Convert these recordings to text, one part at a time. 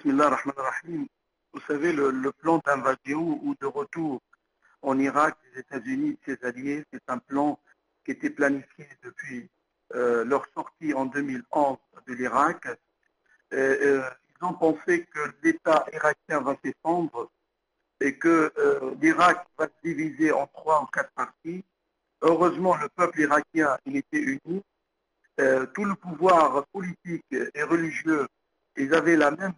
Bismillah ar-Rahman ar-Rahim. Vous savez, le plan d'invasion ou de retour en Irak des États-Unis et de ses alliés, c'est un plan qui était planifié depuis leur sortie en 2011 de l'Irak. Ils ont pensé que l'État irakien va s'effondrer et que l'Irak va se diviser en 3 ou 4 parties. Heureusement, le peuple irakien, il était uni. Tout le pouvoir politique et religieux, ils avaient la même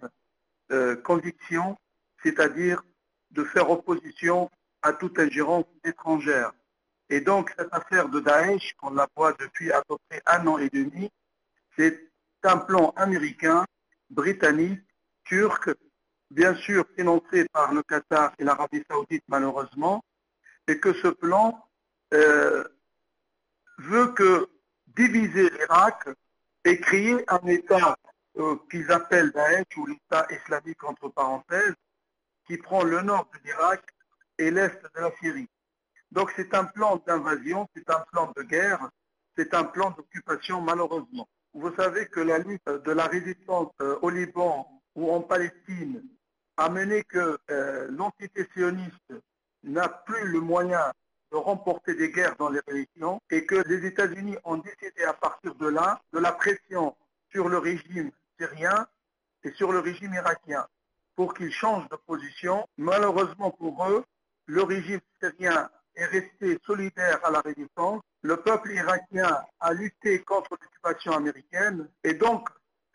conviction, c'est-à-dire de faire opposition à toute ingérence étrangère. Et donc, cette affaire de Daesh, qu'on la voit depuis à peu près 1 an et demi, c'est un plan américain, britannique, turc, bien sûr financé par le Qatar et l'Arabie Saoudite malheureusement, et que ce plan veut que diviser l'Irak et créer un État qu'ils appellent Daesh ou l'État islamique entre parenthèses, qui prend le nord de l'Irak et l'est de la Syrie. Donc c'est un plan d'invasion, c'est un plan de guerre, c'est un plan d'occupation malheureusement. Vous savez que la lutte de la résistance au Liban ou en Palestine a mené que l'entité sioniste n'a plus le moyen de remporter des guerres dans les régions et que les États-Unis ont décidé à partir de là de la pression sur le régime syrien et sur le régime irakien pour qu'ils changent de position. Malheureusement pour eux, le régime syrien est resté solidaire à la résistance. Le peuple irakien a lutté contre l'occupation américaine et donc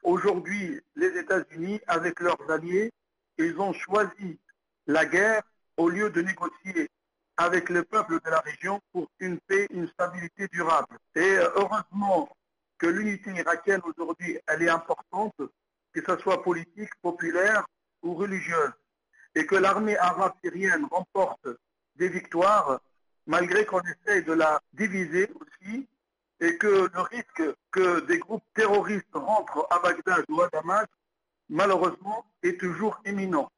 aujourd'hui les États-Unis avec leurs alliés, ils ont choisi la guerre au lieu de négocier avec le peuple de la région pour une paix, une stabilité durable. Et heureusement que l'unité irakienne aujourd'hui, elle est importante, que ce soit politique, populaire ou religieuse, et que l'armée arabe syrienne remporte des victoires, malgré qu'on essaye de la diviser aussi, et que le risque que des groupes terroristes rentrent à Bagdad ou à Damas, malheureusement, est toujours imminent.